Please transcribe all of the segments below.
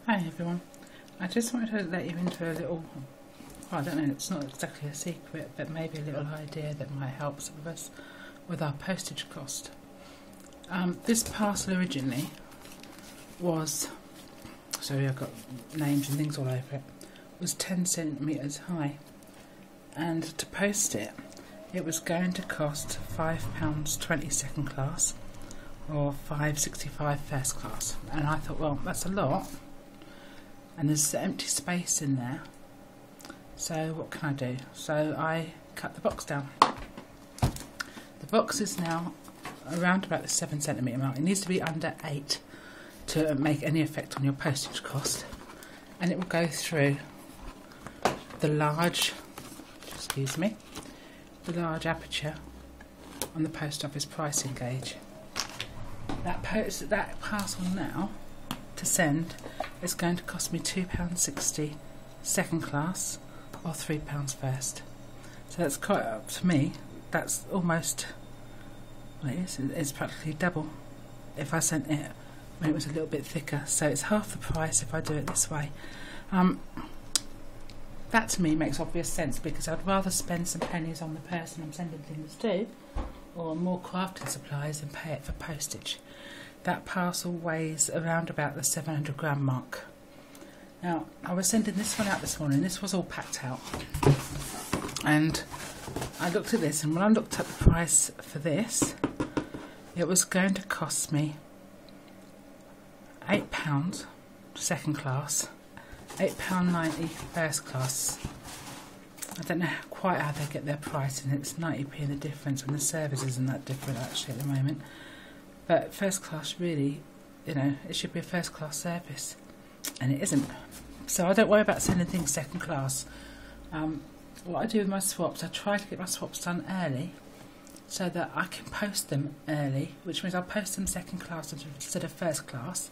Hi everyone, I just wanted to let you into a little, well, I don't know, it's not exactly a secret, but maybe a little idea that might help some of us with our postage cost. This parcel originally was, sorry I've got names and things all over it, was 10 centimetres high, and to post it, it was going to cost £5.20 second class or £5.65 first class, and I thought, well, that's a lot. And there's empty space in there, so what can I do? So I cut the box down. The box is now around about the 7 centimetre mark. It needs to be under 8 to make any effect on your postage cost, and it will go through the large, the large aperture on the post office pricing gauge. That parcel now to send is going to cost me £2.60 second class or £3 first. So that's quite up to me. That's almost, well, it's practically double if I sent it when it was a little bit thicker. So it's half the price if I do it this way. That to me makes obvious sense, because I'd rather spend some pennies on the person I'm sending things to, or more crafting supplies, than pay it for postage. That parcel weighs around about the 700 gram mark. Now, I was sending this one out this morning. This was all packed out, and I looked at this, and when I looked at the price for this, it was going to cost me £8 second class, £8.90 first class. I don't know quite how they get their price, and it's 90p in the difference, and the service isn't that different actually at the moment. But first class, really, you know, it should be a first class service, and it isn't. So I don't worry about sending things second class. What I do with my swaps, I try to get my swaps done early so that I can post them early, which means I'll post them second class instead of first class.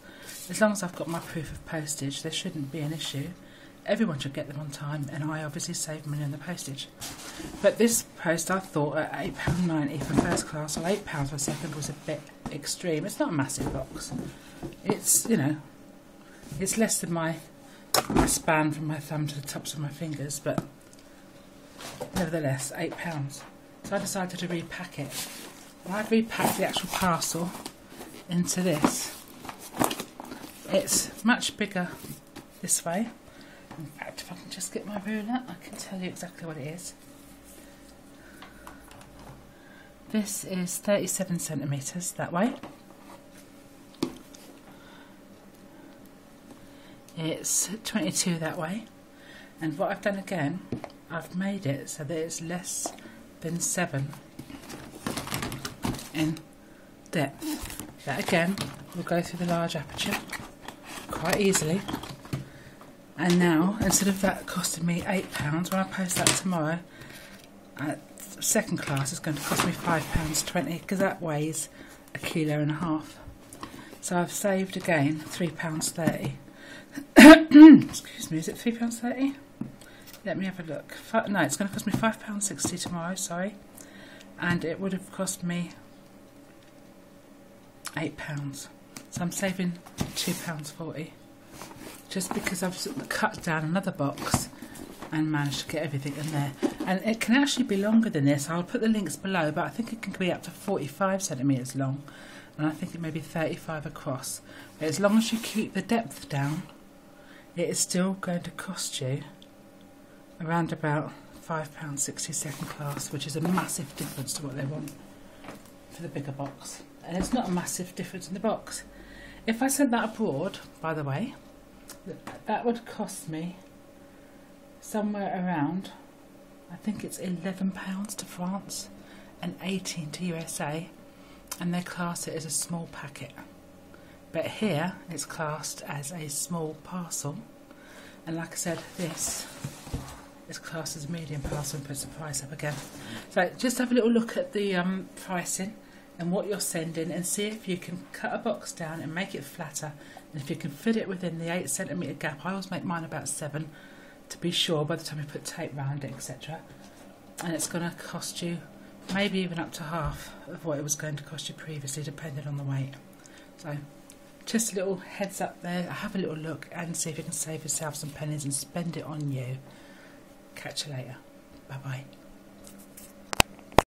As long as I've got my proof of postage, there shouldn't be an issue. Everyone should get them on time, and I obviously save money on the postage. But this post, I thought at £8.90 for first class or £8 for second was a bit extreme. It's not a massive box. It's, you know, it's less than my span from my thumb to the tops of my fingers, but nevertheless, £8. So I decided to repack it. And I've repacked the actual parcel into this. It's much bigger this way. In fact, if I can just get my ruler, I can tell you exactly what it is. This is 37 centimetres that way. It's 22 that way. And what I've done again, I've made it so that it's less than 7 in depth. That again will go through the large aperture quite easily. And now, instead of that costing me £8, when I post that tomorrow, second class is going to cost me £5.20, because that weighs 1.5 kilos. So I've saved again £3.30. Excuse me, is it £3.30? Let me have a look. No, it's going to cost me £5.60 tomorrow, sorry. And it would have cost me £8. So I'm saving £2.40. Just because I've cut down another box and managed to get everything in there. And it can actually be longer than this. I'll put the links below, but I think it can be up to 45 centimetres long, and I think it may be 35 across. But as long as you keep the depth down, it is still going to cost you around about £5.60 second class, which is a massive difference to what they want for the bigger box. And it's not a massive difference in the box. If I sent that abroad, by the way, that would cost me somewhere around, I think it's £11 to France and 18 to USA, and they class it as a small packet. But here it's classed as a small parcel, and like I said, this is classed as a medium parcel, and puts the price up again. So just have a little look at the pricing and what you're sending, and see if you can cut a box down and make it flatter, and if you can fit it within the 8 centimetre gap. I always make mine about 7 to be sure by the time you put tape round it, etc. And it's going to cost you maybe even up to half of what it was going to cost you previously, depending on the weight. So Just a little heads up there. Have a little look and see if you can save yourself some pennies and spend it on you. Catch you later. Bye bye.